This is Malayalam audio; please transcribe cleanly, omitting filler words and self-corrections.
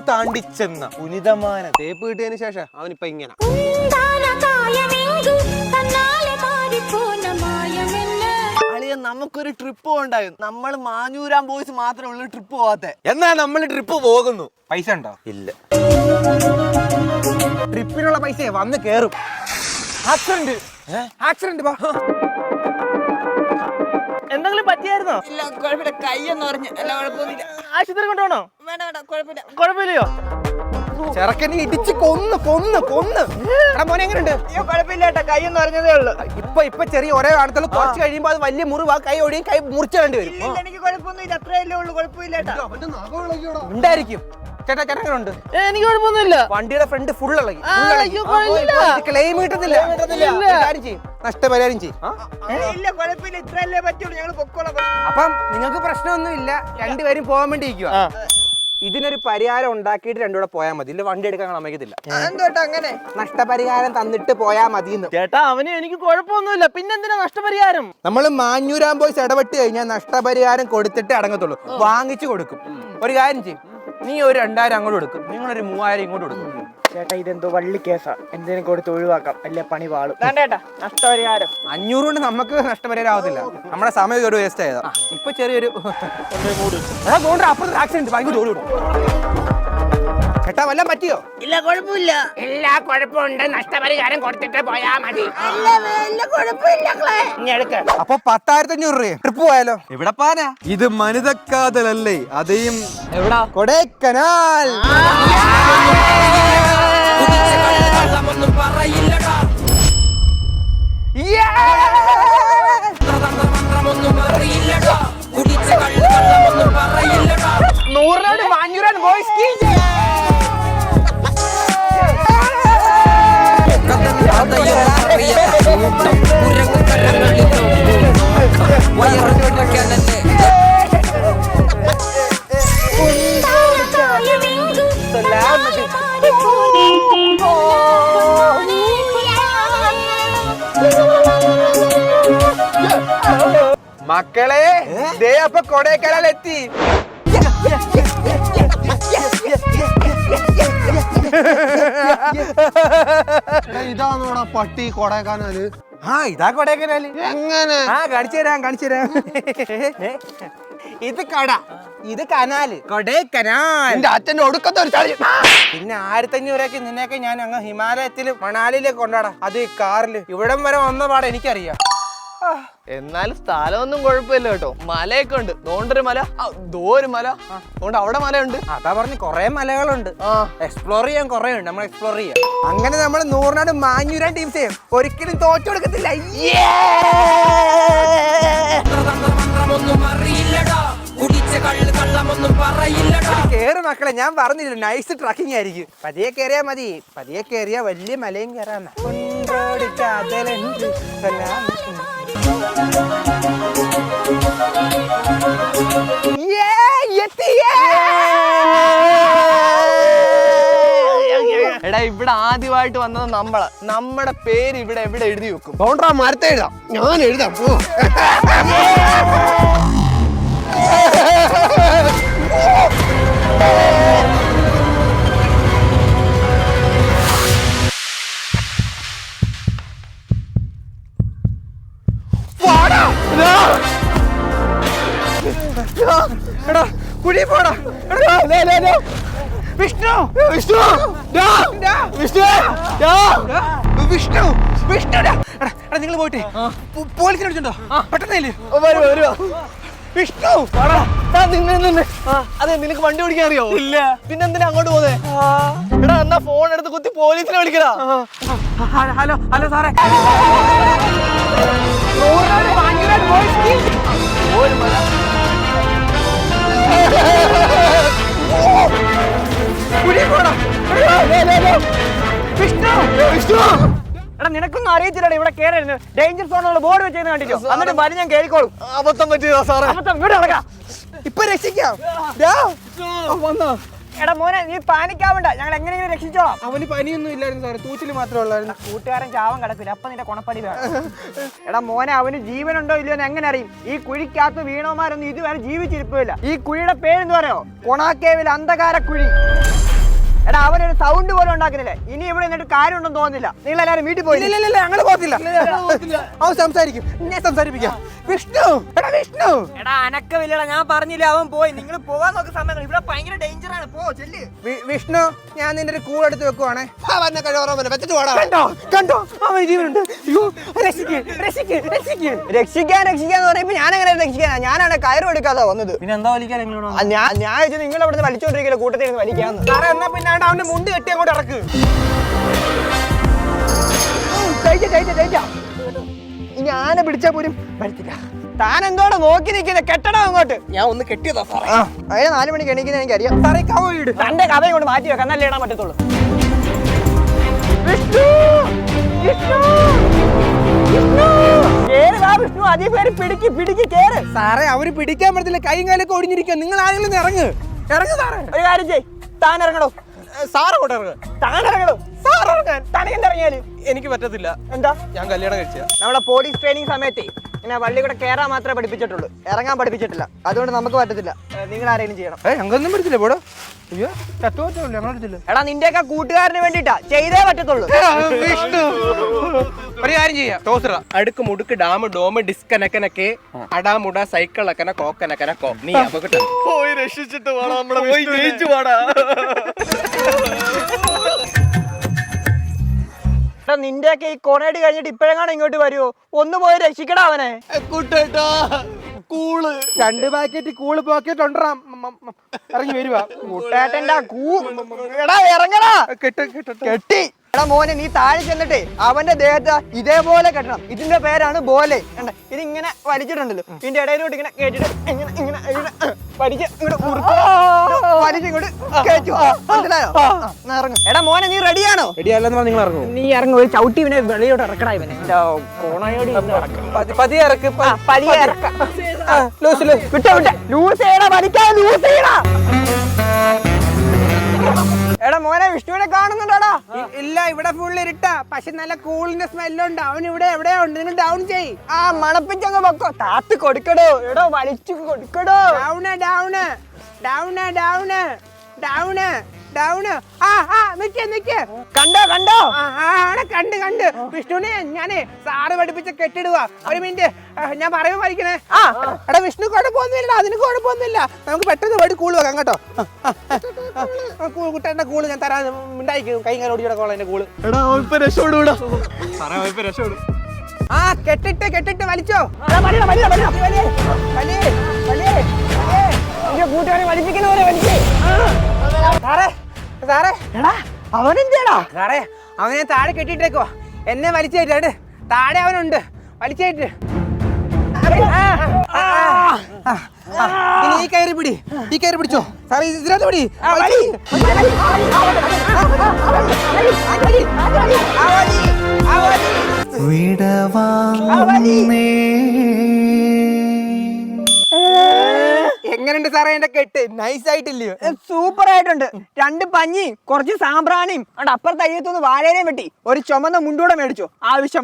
താണ്ടിച്ചെന്ന ഉനിതമാന തേപ്പ് കിട്ടിയതിന് ശേഷം അവനിപ്പ ഇങ്ങനെ. നമുക്കൊരു ട്രിപ്പ് ഉണ്ടായിരുന്നു. നമ്മൾ മാഞ്ഞൂരാൻ ബോയ്സ് മാത്രമേ ഉള്ളൂ ട്രിപ്പ് പോവാത്തെ. എന്നാ നമ്മൾ ട്രിപ്പ് പോകുന്നു. പൈസ ഉണ്ടോ? ഇല്ല. ട്രിപ്പിനുള്ള പൈസ വന്ന് കേറും. ആക്സിഡന്റ് എന്തെങ്കിലും പറ്റിയായിരുന്നോ? ഇല്ല, കുഴപ്പമില്ല. കൈയെന്ന് പറഞ്ഞു. അല്ല, കുഴപ്പമൊന്നുമില്ല. ആശുപത്രി കൊണ്ടുപോകണോ? വേണ്ട വേണ്ട, കുഴപ്പമില്ല. കുഴപ്പമില്ലയോ? ചെറുക്കനെ ഇടിച്ച് കൊന്ന് മോനെ എങ്ങനെയുണ്ട്? അയ്യോ, കുഴപ്പമില്ല ഏട്ടാ, കൈയെന്ന് പറഞ്ഞതേ ഉള്ളൂ. ഇപ്പൊ ചെറിയ ഒരേ കാണത്തുള്ളൂ. കുറച്ച് കഴിയുമ്പോ അത് വലിയ മുറിവ്, കൈ ഒടിയും, കൈ മുറിച്ചേണ്ടി വരും. ഇല്ല, എനിക്ക് കുഴപ്പമൊന്നുമില്ല. അത്രയല്ലേ ഉള്ളൂ, കുഴപ്പമില്ല ഏട്ടാ. ഉണ്ടായിരിക്കും. ചേട്ടാ ചേട്ടനുണ്ട്? എനിക്ക് കുഴപ്പമൊന്നുമില്ല. വണ്ടിയുടെ ഫ്രണ്ട് ഫുൾ ഇളകി. ക്ലെയിം കിട്ടത്തില്ല. നഷ്ടപരിഹാരം ചെയ്യും. ഇല്ല, കുഴപ്പമില്ല. ഇത്രയല്ലേ പറ്റുള്ളൂ. ഞങ്ങൾ പൊക്കോളാം. അപ്പം നിങ്ങൾക്ക് പ്രശ്നമൊന്നുമില്ല. രണ്ടുപേരും പോകാൻ വേണ്ടി ഇരിക്കുക. ഇതിനൊരു പരിഹാരം ഉണ്ടാക്കിയിട്ട് രണ്ടുകൂടെ പോയാൽ മതി. ഇല്ല, വണ്ടി എടുക്കാൻ സമ്മതിക്കത്തില്ല. അങ്ങനെ നഷ്ടപരിഹാരം തന്നിട്ട് പോയാൽ മതി. ചേട്ടാ, അവന് എനിക്ക് കുഴപ്പമൊന്നുമില്ല. പിന്നെന്തിനാ നഷ്ടപരിഹാരം? നമ്മൾ മാഞ്ഞൂരാൻ ബോയ്സ് ഇടപെട്ട് കഴിഞ്ഞാൽ നഷ്ടപരിഹാരം കൊടുത്തിട്ട് അടങ്ങത്തുള്ളൂ. വാങ്ങിച്ചു കൊടുക്കും. ഒരു കാര്യം ചെയ്യും, നീ ഒരു 2000 അങ്ങോട്ട് കൊടുക്കും, നിങ്ങളൊരു 3000 ഇങ്ങോട്ട് കൊടുക്കും. ചേട്ടാ, ഇതെന്തോ വള്ളി കേസാ. എന്തിനും കൊടുത്ത് ഒഴിവാക്കാം. അല്ലേ പണി വാളും. വേണ്ടേട്ടാ, നഷ്ടപരിഹാരം 500 കൊണ്ട് നമുക്ക് നഷ്ടപരിഹാരം ആവത്തില്ല. നമ്മുടെ സമയം ഒരു വേസ്റ്റ് ആയതാ. ഇപ്പൊ ചെറിയൊരു അപ്പുറത്ത് ആക്സിഡന്റ് ചേട്ടാ, വല്ലതും പറ്റിയോ? ഇല്ല, കുഴപ്പമില്ല. എല്ലാ കുഴപ്പമുണ്ട്. നഷ്ടപരിഹാരം കൊടുത്തിട്ട് പോയാ മതി. അപ്പൊ 10,500 രൂപ ട്രിപ്പ് പോയാലോ? എവിടെ പോവാനാ? ഇത് മനിതക്കാതലല്ലേ? അതേയും എവിടാ? കൊടൈക്കനാൽ. നൂറിനോട് മാഞ്ഞൂരാൻ ബോയ്സ് കീ. മക്കളെ, ദേ അപ്പൊ കൊടൈക്കനാൽ എത്തി. ഇതാണോടാ പട്ടി കൊടൈക്കനാല്? ഇതാ കൊടൈക്കനാല്. എങ്ങനെ? കാണിച്ചു തരാം. ഇത് കട, ഇത് കനാല്. കൊടൈക്കനാൽ. എന്റെ അച്ഛന്റെ ഒടുക്കത്തെ ഒരു ചളി. പിന്നെ 1500 നിന്നെയൊക്കെ ഞാൻ അങ്ങ് ഹിമാലയത്തില് മണാലിയിലേക്ക് കൊണ്ടാടാ. അത് ഈ കാറില്. ഇവിടം വരെ വന്ന പാടെ എനിക്കറിയാം. എന്നാലും സ്ഥലമൊന്നും കുഴപ്പമില്ല കേട്ടോ. മലയൊക്കെ ഉണ്ട്. ദോണ്ടൊരു മല, ദോരു മല, അതുകൊണ്ട് അവിടെ മലയുണ്ട്. അതാ പറഞ്ഞ് കൊറേ മലകളുണ്ട്. എക്സ്പ്ലോർ ചെയ്യാൻ കൊറേ ഉണ്ട്. നമ്മൾ എക്സ്പ്ലോർ ചെയ്യാം. അങ്ങനെ നമ്മൾ നൂറിനാട് മാഞ്ഞൂരാൻ ടീം ചെയ്യും. ഒരിക്കലും തോറ്റു കൊടുക്കത്തില്ല. കേറ് മക്കളെ, ഞാൻ പറഞ്ഞില്ല, നൈസ് ട്രക്കിംഗ് ആയിരിക്കും. പതിയെ കയറിയാ മതി. പതിയെ കയറിയാ വലിയ മലയും കയറാൻ. എടാ, ഇവിടെ ആദ്യമായിട്ട് വന്നത് നമ്മുടെ പേര് ഇവിടെ എവിടെ എഴുതി വെക്കും? മരത്തെ എഴുതാം. ഞാൻ എഴുതാം. കുഴി പോടാ. വിഷ്ണു നിങ്ങൾ പോയിട്ടേ പോലീസിനെ വിളിച്ചിട്ടുണ്ടോ? പെട്ടെന്ന് വിഷ്ണു, അതെ, നിനക്ക് വണ്ടി ഓടിക്കാൻ അറിയോ? ഇല്ല. പിന്നെന്തിനാ അങ്ങോട്ട് പോന്നെ? എടാ, എന്നാ ഫോൺ എടുത്ത് കുത്തി പോലീസിനെ വിളിക്കടാ. ഹലോ സാറേ. എടാ, നിനക്കൊന്നും അറിയത്തില്ലടാ. ഇവിടെ കേറരുത്. ഡേഞ്ചർ സോണുള്ള ബോർഡ് വെച്ച് കണ്ടിട്ടോ? എന്നിട്ട് വരി ഞാൻ കേറിക്കോളും. അബദ്ധം പറ്റിയതാ സാറേ. ഇങ്ങോട്ട് നടക്കാം. ഇപ്പൊ രക്ഷിക്കാം. വന്നോ? എടാ മോനെ, നീ പാനിക്കാവണ്ട. ഞങ്ങൾ എങ്ങനെയെങ്കിലും രക്ഷിച്ചോളാം. അവന് പനിയൊന്നും ഇല്ലായിരുന്നു സാറേ, തൂച്ചില് മാത്രമേ ഉള്ളായിരുന്നു. കൂട്ടുകാരൻ ചാവൻ കിടക്കില്ല. അപ്പൊ നിന്റെ കൊണപ്പടി വേണം. എടാ മോനെ, അവന് ജീവനുണ്ടോ ഇല്ലയോ എന്ന് എങ്ങനെ അറിയും? ഈ കുഴിക്കകത്ത് വീണോമാരൊന്നും ഇതുവരെ ജീവിച്ചിരിപ്പില്ല. ഈ കുഴിയുടെ പേരെന്ന് പറയോ? കൊണാക്കേവിൽ അന്ധകാര കുഴി. എടാ അവനൊരു സൗണ്ട് പോലും ഉണ്ടാക്കുന്നില്ലേ. ഇനി ഇവിടെ നിന്നിട്ട് കാര്യമുണ്ടെന്ന് തോന്നുന്നില്ല. നിങ്ങൾ എല്ലാവരും വീട്ടിൽ പോയി. ഇല്ല ഞങ്ങള് പോകത്തില്ല. അവൻ സംസാരിക്കും, എന്നെ സംസാരിപ്പിക്കാം. വിഷ്ണു എടാ വിഷ്ണു. എടാ അനക്കമില്ലടാ, ഞാൻ പറഞ്ഞില്ല അവൻ പോയി. നിങ്ങൾ പോവാൻ നോക്കുന്ന സമയങ്ങൾ ഇവിടെ ഭയങ്കര ഡേഞ്ചർ ആണ്. പോ ചെല്ല്. വിഷ്ണു ഞാൻ നിന്റെ ഒരു കൂൾ എടുത്ത് വെക്കുവാണേ. വെച്ചിട്ട് പോടാ. കണ്ടോ കണ്ടോ അവൻ ജീവനുണ്ട്. അയ്യോ രക്ഷിക്കാന്ന് പറയുമ്പോ ഞാൻ എങ്ങനെ രക്ഷിക്കാനാ? ഞാനാണ് കയറും എടുക്കാതെ വന്നത്. പിന്നെ എന്താ വലിക്കാൻ ഞാൻ നിങ്ങൾ അവിടെ വലിച്ചോണ്ടിരിക്കില്ല, കൂട്ടത്തിൽ നിന്ന് വലിക്കാന്ന്. സാറേ എന്നാ പിന്നെ അവന്റെ മുണ്ട് കെട്ടി അങ്ങോട്ട് ഇറക്ക്. ഇനി ആന പിടിച്ചാ പോലും വരത്തില്ല. താൻ എന്തോടെ നോക്കി നിൽക്കുന്നത്? കെട്ടണം അങ്ങോട്ട്. ഞാൻ ഒന്ന് കെട്ടിയതാ സാറേ. അതിന് 4 മണിക്ക് എണീക്കുന്നത് എനിക്കറിയാം. സാറേ കവ ഇട്. തന്റെ കഥയും കൊണ്ട് മാറ്റി വെക്കാൻ നല്ല ഇടാൻ പറ്റത്തുള്ളൂ. വിഷ്ണു അതേ പേര് പിടിക്ക് കേറ്. സാറേ അവര് പിടിക്കാൻ പറ്റത്തില്ല, കൈയും കാലൊക്കെ ഒടിഞ്ഞിരിക്കുക. നിങ്ങൾ ആരെങ്കിലും ഇറങ്ങ് സാറേ. ഒരു കാര്യം ചെയ്, താൻ ഇറങ്ങണോ? സാറ് കൂടെ ഇറങ്ങ്. താൻ ഇറങ്ങണോ? സാർ ഇറങ്ങാൻ തനിക്ക് ഇറങ്ങിയാല് എനിക്ക് പറ്റത്തില്ല. എന്താ? ഞാൻ കല്യാണം കഴിച്ച. നമ്മുടെ പോലീസ് ട്രെയിനിങ് സമയത്ത് ഇങ്ങനെ വള്ളി കൂടെ കയറാൻ മാത്രമേ പഠിപ്പിച്ചിട്ടുള്ളൂ, ഇറങ്ങാൻ പഠിപ്പിച്ചിട്ടില്ല. അതുകൊണ്ട് നമുക്ക് പറ്റത്തില്ല. നിങ്ങൾ ആരെങ്കിലും ചെയ്യണം. ഞങ്ങളൊന്നും പറ്റത്തില്ല പോടോ. അയ്യോ ചത്തോറ്റോ ഞങ്ങളെടുത്തില്ല. എടാ നിന്റെയൊക്കെ കൂട്ടുകാരന് വേണ്ടിട്ടാ, ചെയ്തേ പറ്റത്തുള്ളൂ. വിഷ്ണു ഒരു കാര്യം ചെയ്യാം. ടോസറ അടുക്ക് മുടുക്ക് ഡാം ഡോമ് ഡിസ്കനക്കനക്കെ അടാമുട സൈക്കിളക്കന കോക്കനക്കന കോ. നീ അപകടം പോയി രക്ഷിച്ചിട്ട് വേണം നമ്മളെ പോയി ജയിച്ചു പാടാ. എടാ നിന്റെയൊക്കെ ഈ കൊണേടി കഴിഞ്ഞിട്ട് ഇപ്പോഴെങ്ങാണ് ഇങ്ങോട്ട് വരുമോ? ഒന്ന് പോയി രക്ഷിക്കടാ അവനെ. കുട്ടേട്ടാ കൂള് 2 പാക്കറ്റ് കൂള് പോക്കറ്റ് ഉണ്ടറാം. ഇറങ്ങി വരുവാ. കുട്ടേട്ടന്റെ എടാ ഇറങ്ങടാ. കെട്ടി. എടാ മോനെ നീ താഴെ ചെന്നിട്ടേ അവന്റെ ദേഹത്ത് ഇതേപോലെ കെട്ടണം. ഇതിന്റെ പേരാണ് ബോലെ. ഇതിങ്ങനെ വലിച്ചിട്ടുണ്ടല്ലോ, ഇതിന്റെ ഇടയിലോട്ട് ഇങ്ങനെ കേട്ടിട്ട് ഇങ്ങനെ വലിച്ച് ഇങ്ങോട്ട് കയറ്റുക. മനസ്സിലായോ? ഇറങ്ങും. എടാ മോനെ നീ റെഡിയാണോ? റെഡിയല്ലെന്ന് നിങ്ങൾ ഇറങ്ങും. നീ ഇറങ്ങും. ഒരു ചവിട്ടി ഇവനെ വെളിയോട്ട് ഇറക്കടാ. ഇവനെ പതിയെ ഇറക്ക്. പതിയെ ഇറക്കാം. വിട്ടോ ലൂസ് ചെയ്യടാ, വലിക്കാ ലൂസ് ചെയ്യടാ. എടാ മോനെ വിഷ്ണുവിനെ കാണുന്നുണ്ടോടാ? ഇല്ല ഇവിടെ ഫുൾ ഇരുട്ടാ, പക്ഷെ നല്ല കൂളിന്റെ സ്മെല്ലുണ്ട്. അവൻ ഇവിടെ എവിടെയാ ഉണ്ട്. നിങ്ങൾ ഡൗൺ ചെയ്. ആ മണപ്പിച്ചങ്ങ് വെക്കോ. താത്ത് കൊടുക്കടോ. എടോ വലിച്ചു കൊടുക്കടോ. Down down down down down down. നിക്ക് കണ്ടോ കണ്ട് വിഷ്ണുവിനെ ഞാനേ സാറ് പഠിപ്പിച്ച കെട്ടിടുക. ഒരു മിനിറ്റ് ഞാൻ പറയുമ്പോ പഠിക്കണേ. എടാ വിഷ്ണു കുഴപ്പമൊന്നുമില്ല, അതിന് കുഴപ്പമൊന്നുമില്ല. നമുക്ക് പെട്ടെന്ന് പോയിട്ട് കൂള് വെക്കാം കേട്ടോ. കുട്ടേണ്ട കൂള് ഞാൻ തരാൻ ഉണ്ടായിരിക്കും. കൈ കാലം ഓടിയുടെ കോള എന്റെ കൂള്. എടാ ഇപ്പൊ രക്ഷോടൂടാ സാറേ, ഇപ്പൊ രക്ഷോടും. കെട്ടിട്ട് വലിച്ചോ. കൂട്ടുകാരെ വലിപ്പിക്കുന്നവരെ വലിച്ചേ. സാറേ എടാ അവനെന്താടാ? സാറേ അവനെ താഴെ കെട്ടിട്ടേക്കോ. എന്നെ വലിച്ചേറ്റ് താഴെ അവനുണ്ട്. വലിച്ചേറ്റ് ഇനി ഈ കയറി പിടിച്ചോ. സാറേ ഇതിനകത്ത് പിടി. എങ്ങനെയുണ്ട് സാറേ എന്റെ കെട്ട്? നൈസ് ആയിട്ടില്ലയോ? സൂപ്പർ ആയിട്ടുണ്ട്. 2 പഞ്ഞി, കുറച്ച് സാമ്പ്രാണിയും അപ്പുറത്ത് അയ്യത്തൊന്ന് വാഴയിലേയും വെട്ടി ഒരു ചുമന്ന മുണ്ടൂടെ മേടിച്ചോ. ആവശ്യം